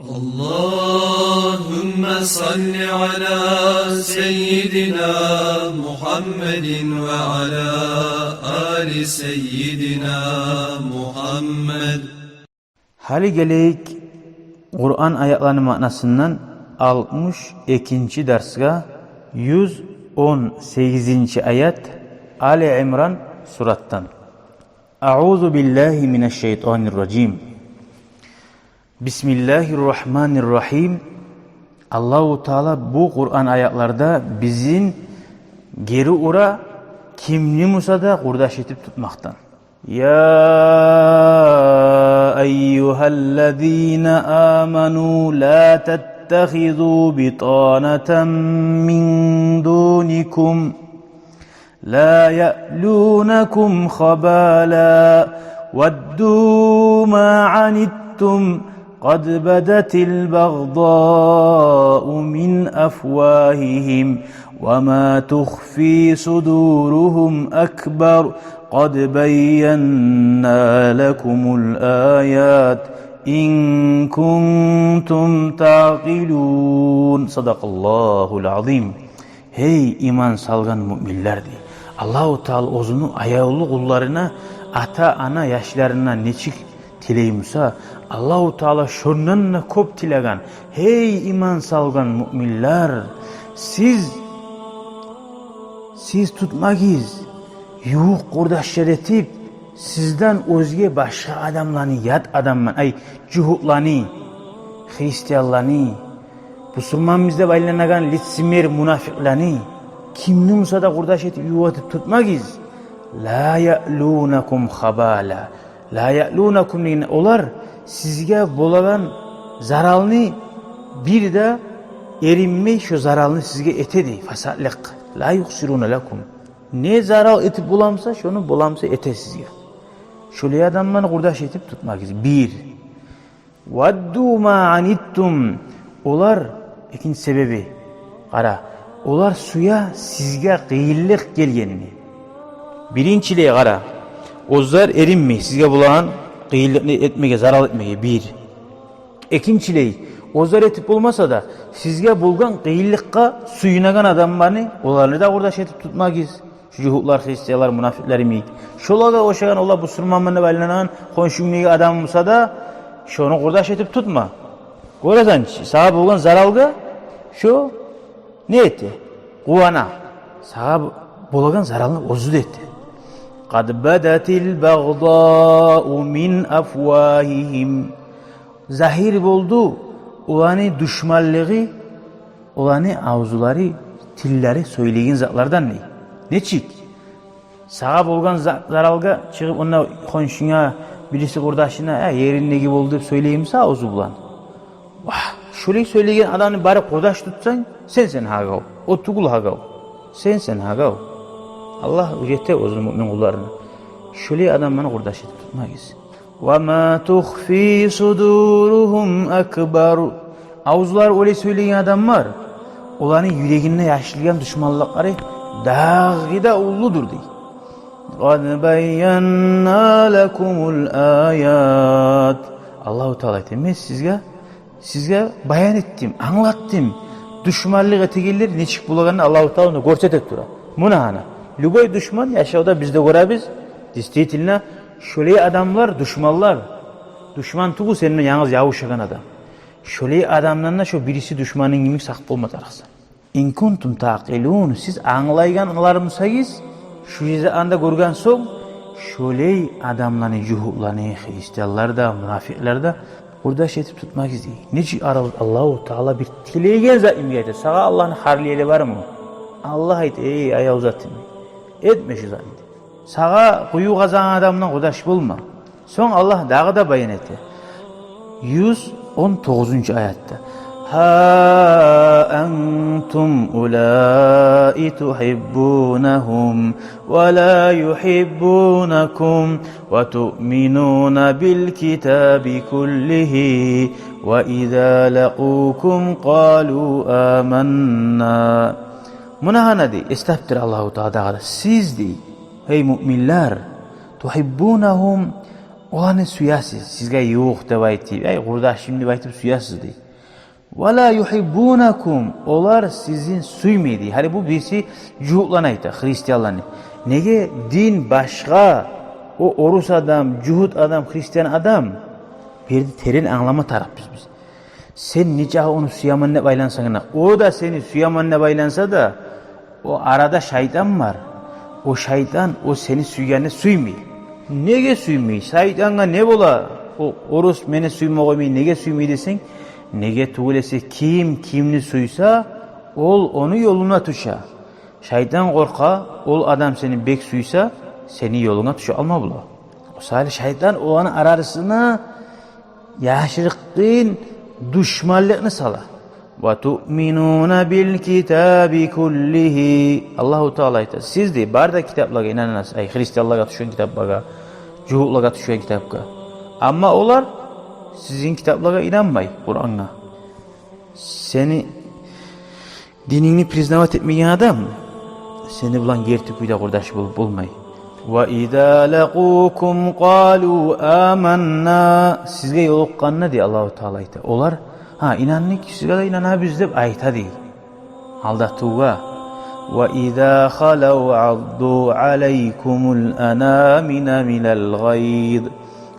Allahümme salli ala seyyidina Muhammedin ve ala ali seyyidina Muhammed. Hali geleyik Kur'an ayetlerinin manasından 62. dersga 118. ayet Ali İmran surattan. Euzu billahi mineşşeytanirracim. Bismillahirrahmanirrahim. Allahu Teala bu Kur'an ayetlarda bizim geri ura kimni musada kurdaş etip tutmaktan. Ya eyyühellezine amenu la tettehizu bitaneten min dunikum la ye'lunekum khabala veddu ma anittum قد بدت البغضاء من أفواههم وما تخفي صدورهم أكبر قد بينا لكم الآيات إن كنتم تعقلون صدق الله العظيم. Hey iman salgan müminlerdi. Allahu Teala ozunu ayağlı kullarına ata ana yaşlarına neçik tileymusa Allahu Teala şondan kop tilegan. Hey iman salgan müminler, siz tutmagiz yuq kurdaşlar etip sizden özge başka adamlarını yat adamman ay cuhutlarını Hristiyanlarını Müslüman bizde baylanagan litsimer munafiklarını kimni musada kurdaş etip yuvatip tutmagiz. La ya'lunakum khabala. La ya'lunakum deyin olar sizge bolagan zaralını bir de erinmey şu zaralını sizge etedi fasallik la yuksiruna lakum. Ne zaral etip bulamsa şunu bulamsa ete sizge. Şöyle adamlarını kurdaş etip tutmagiz. Bir. Vaddu ma anittum. Olar ikinci sebebi qara. Olar suya sizge qiyillik gelgenini. Birinciliğe qara. Ozlar erinmey sizge bulan qiyillikni etmege, zaral etmege. Bir. İkinciliği ozlar etip olmasa da sizge bulgan qiyillikka suyunagan adamlarını olarını da kurdaş etip tutmagiz. Şu cuhutlar, Hristiyanlar, munafikler imeydi. Şolaga oşagan ola bu sürmanmanı baylanan konşumliği adam olsa da şonu kurdaş etip tutma. Göresen sağa bulgan zaralga şu ne etti? Kuvana. Sağa bulagan zaralını ozud etti. قَدْ بَدَتِ الْبَغْضَاءُ مِنْ أَفْوَاهِهِمْ. Zahir oldu ulanı düşmanlığı, ulanı avzuları, tilleri söyleyen zatlardan ne? Ne çık? Sağa bulgan zaralga çıkıp ona konşuna birisi kurdaşına yerinde gibi oldu söyleyeyimse avzu bulan. Vah, şöyle söyleyen adamı bari kurdaş tutsan sen hagav. O tukul hagav. Sen hagav. Allah ücrete o zaman mümin kullarına. Şöyle adamlarını kurdaş edip tutmayız. وَمَا تُخْفِي صُدُورُهُمْ أَكْبَرُ. Avuzlar öyle söyleyen adamlar, olanın yüreğine yaşlayan düşmanlıkları dağı da ulludur diye. قَدْ بَيَّنَّا لَكُمُ الْآيَاتِ. Allah-u Teala etmez sizge bayan ettim, anlattım. Düşmanlık etegeller neçik bulağını Allah-u Teala görsetek dura. Munahana. Любой düşman yaşavda bizde görebiz. Действительно, şöyle adamlar düşmanlar. Düşman tuğu seninle yalnız yavuşagan adam. Şöyle adamlarına şu birisi düşmanın gibi sak olmaz arasın. İn kuntum taqilun. Siz anlayganlar mısınız? Şu yüzden anda görgen son şöyle adamların cuhutlarını Hristiyanlar da münafikler de burada etip tutmak istiyor. Neci Allah-u Teala bir tilegen zaimiyeti. Sağa Allah'ın harliyeli var mı? Allah ayet ey ayağı uzatın. Etme şu zannedi. Sağa kuyu kazan adamdan kudaş bulma. Son Allah dağı da bayan etti. 119. ayette. Ha entum ulai tuhibbunahum ve la yuhibbunakum ve tu'minuna bil kitabi kullihi ve izâ laqukum qalu amennâ. Munahana di istahtir Allahu Teala siz di hey müminler tuhibbunahum Olanı suyasız. Sizge yok deb aytib. Ey kurdaşım deb aytib suyasız deydi. Ve la yuhibbunakum. Olar sizin suymaydı. Hani bu birisi cuhutlan aytı. Hristiyanlarını. Nege din başka. O orus adam, cuhut adam, Hristiyan adam. Bir de terin anlama taraf biz. Sen nice onu suyamanına baylansan, o da seni suyamanına baylansa da o arada şeytan var. O şeytan o seni suyganı suymuyor. Nege suymuyor? Şeytana ne bola? O orus meni suyma koymuyor. Nege suymuyor desen? Nege tuğlesi kim kimni suysa ol onu yoluna tuşa. Şeytan korka ol adam seni bek suysa seni yoluna tuşa alma bula. O sadece şeytan olanın arasına yaşırıklığın düşmanlığını sala. Ve tu'minuna bil kitabi kullihi. Allahu Teala ayta. Siz de barda kitaplara inanınız. Ay Hristiyanlığa düşen kitaplara, Cuhutluğa düşen kitaplara. Ama onlar sizin kitaplara inanmay Kur'an'a. Seni dinini priznavat etmeyen adam seni bulan gerçeküyde kurdaş bulup bulmay. Ve izâ leqûkum qâlû âmennâ. Sizge yoluqqanna diye Allahu Teala ayta. Onlar inannik sizge de inanabız deb ayta diye. Aldatuğa. Ve izâ khalav addû aleykumul anâmine minel gayz.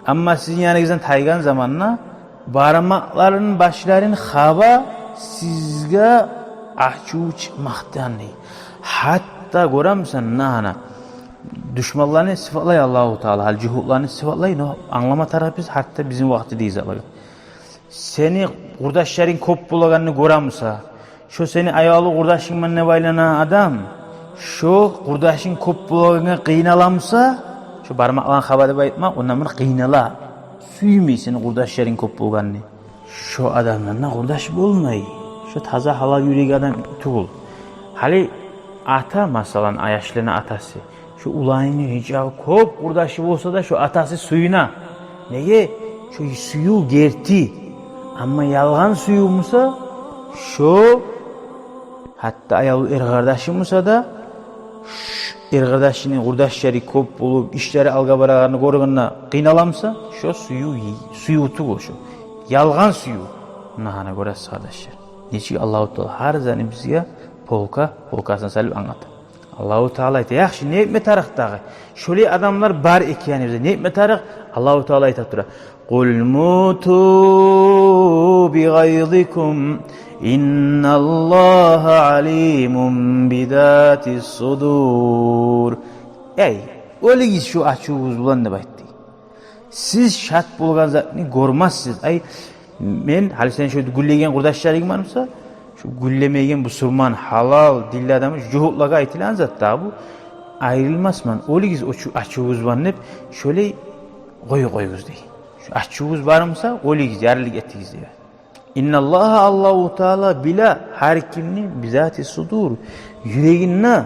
Ama sizin yanınızdan taygan zamanla barmakların başların hava sizge ahçu çıkmaktan değil. Hatta göremsen nahana düşmanlarını sıfatlay Allahu Teala, hal cuhutlarını sıfatlay, anlama tarafız hatta bizim vaktideyiz Allah'a. Seni kurdaşların kop bulağını göremse, şu seni ayalı kurdaşınla ne baylana adam, şu kurdaşın kop bulağını kıynalamsa, şu barmaklan havada bayitmak, ondan bunu kıynala. Suymuyor seni kurdaşların kop bulağını. Şu adamlarla kurdaş bulmayı. Şu taza halal yüreği adam tuğul. Hali ata masalan ayaşlığına atası. Şu ulayını hicabı kop kurdaşı olsa da şu atası suyuna. Neye? Şu suyu gerti. Ama yalgan suyu musa şu hatta ayalı kardeşimsa da kardeşinin kurdaşları kop bulup işleri alga baralarını koruğuna kıynalamsa şu suyu tuğul şu. Yalgan suyu. Nahana göre kardeşler. Niçin Allahu Teala her zaman bizge polkasını salip anlatır. Allahu Teala ayta yaxşı ne etme tarafdağı. Şöyle adamlar bar ekiyani bize. Ne etme taraf? Allahu Teala ayta tura. Kul mutu bi gayzikum innallaha alimun bidatis sudur. Ey, öyle ki şu açığız bulan ne baytti. Siz şart bulgan zatını görmezsiniz. Ay, men hali sen şöyle güllegen kurdaşlarım varsa şu güllemeyen bu surman halal dilli adamı cuhutlaga aytilan zat da bu ayrılmazman. Oligiz o açığız var hep şöyle koyuguz dey. Şu açığız varımsa oligiz yarlık ettigiz dey. İnnallaha Allahu Teala bila her kimni bizati sudur. Yüreğinne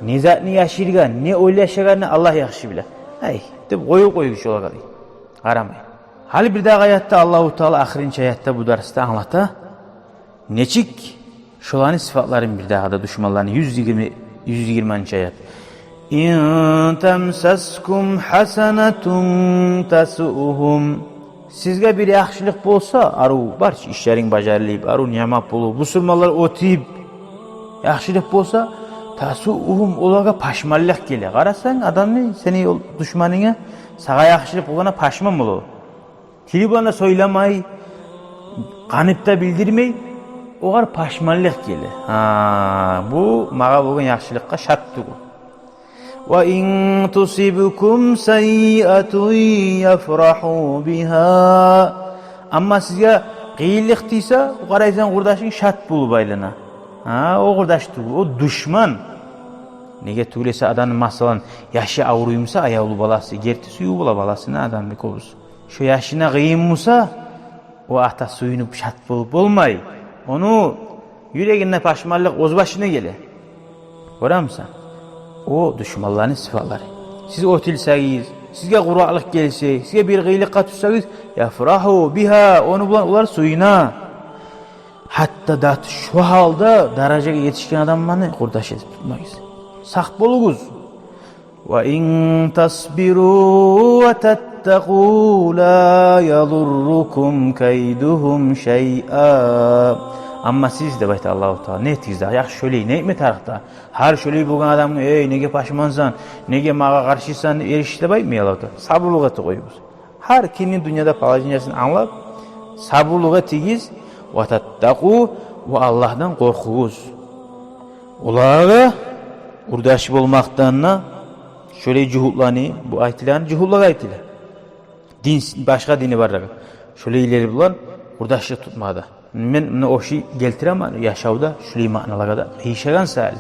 ne zatni yaşırgan ne oylaşaganı Allah yaxşı bile. Hay deb koyu şu olaga dey. Qaramay. Hali bir daha hayatta Allahu Teala ahirinci hayatta bu derste anlata. Neçik şolanı sıfatların bir daha da düşmanlarını 120. ayet. İn temsaskum hasanatun tasuhum. Sizge bir yaxşılık bolsa, aru barç işlerin bacarılayıp, aru niyamat bulup, bu sürmalar otuyup, yaxşılık bolsa, tasuhum olaga paşmallık gele. Qarasan adamı seni düşmanına sağa yaxşılık olana paşman bulu. Tili bana söylemay, kanıp da bildirmey, oğar paşmallık gele. Bu mağa bugün yaxşılıkka şarttı bu. Ve in tusibukum sayyi'atun yafrahu biha. Amma sizge qiyinlik deyse, o qaraysan kurdaşın şart bulu baylana. O kurdaştı, o düşman. Nege tuğlese adamın masalan yaşı avruyumsa ayavlu balası, gerti suyu bula balası ne adam bir kovuz. Şu yaşına kıyınmasa o ata suyunu şart bulup olmay. Onu yüreğine paşmallık ozbaşına gele. Göremsen? O düşmanların sıfatları. Siz otilseniz, sizge kuraklık gelse, sizge bir gıylık katırsanız, yafrahu biha, onu bulan suyuna. Hatta da şu halde dereceye yetişkin adamlarını kurdaş edip tutmayız. Sak boluguz. Ve in tasbiru ve وَتَتَّقُوا لَا يَضُرُّكُمْ كَيْدُهُمْ شَيْئًا. Amma siz de bayta Allahu Teala ne etdiniz? Yaxşı şöyle ne etme tarafta. Her şöyle bulgan adam ey nege paşmansan, nege mağa karşıysan erişte baytmay Allahu Teala. Sabırlığa koyubuz. Her kimin dünyada palacınyasını anlap sabırlığa tegiz ve tattaqu ve Allah'tan korkuğuz. Olağa urdaşı olmaktanna şöyle cuhullani bu aytilerini cuhullağa aytiler. Din başka dini var. Şöyle ileri bulan urdaşlık tutmada. Men o şey geltiremem yaşavda şöyle manalara da yaşagan sal.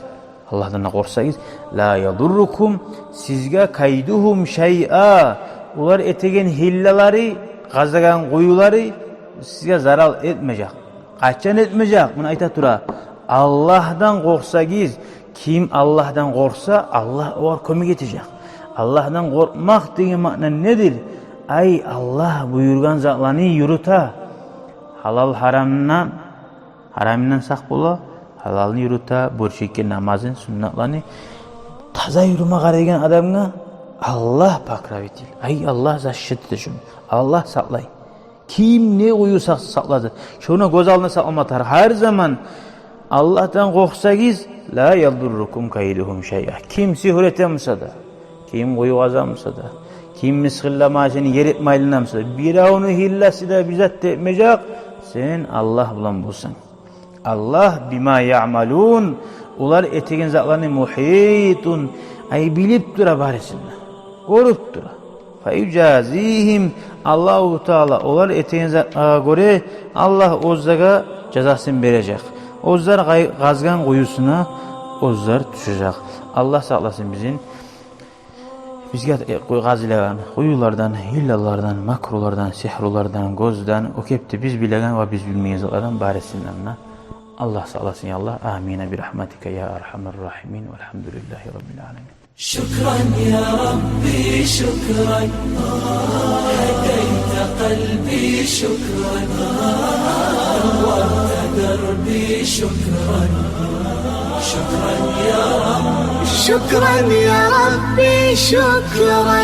Allah'tan korksanız la yadurrukum sizge kayduhum şey'a. Ular etegen hillaları, gazagan kuyuları sizge zarar etmeyecek. Kaçan etmeyecek. Bunu ayta tura. Allah'tan korksanız kim Allah'tan korksa Allah o kömük edecek. Allah'tan korkmak degen mana nedir? Ay Allah buyurgan zatlarını yürüta. Halal haramdan sak bola, halalını yürüta, borçekken namazın, sünnetlerini taza yürüme karaygen adamına Allah pakravitil. Ay Allah zaşşetti şunu. Allah saklay. Kim ne uyusa sakladı. Şunu göz alına saklamatar. Her zaman Allah'tan korksanız la yadurrukum kayduhum şey'a. Kim sihir etemse de, kim koyu kazanmasa da, kim miskillemacını yer etmeyelinamsa da, bir onu hillesi de bizzat etmeyecek. Sen Allah bilen bulsan. Allah bima ya'malun. Ular etegen zatlarını muhitun. Ay bilip dura barisinde. Korup dura. Feyucazihim Allahu Teala. Ular etegen zatlara göre Allah ozdaga cezasını verecek. Ozlar gazgan kuyusuna ozlar düşecek. Allah saklasın bizim. Bizge gazilegan kuyulardan, hillalardan, makrulardan, sihrulardan, gözden, o kepti biz bilegen ve biz bilmeyiz-lardan barisinden. Allah sağlasın ya Allah. Amin bi rahmetike ya erhamer rahimin velhamdülillahi rabbil alamin. Şükran ya Rabbi şükran. Hedeyte kalbi şükran. Envarte derbi şükran. Şükran ya Rabbi. شكرا يا ربي شكرا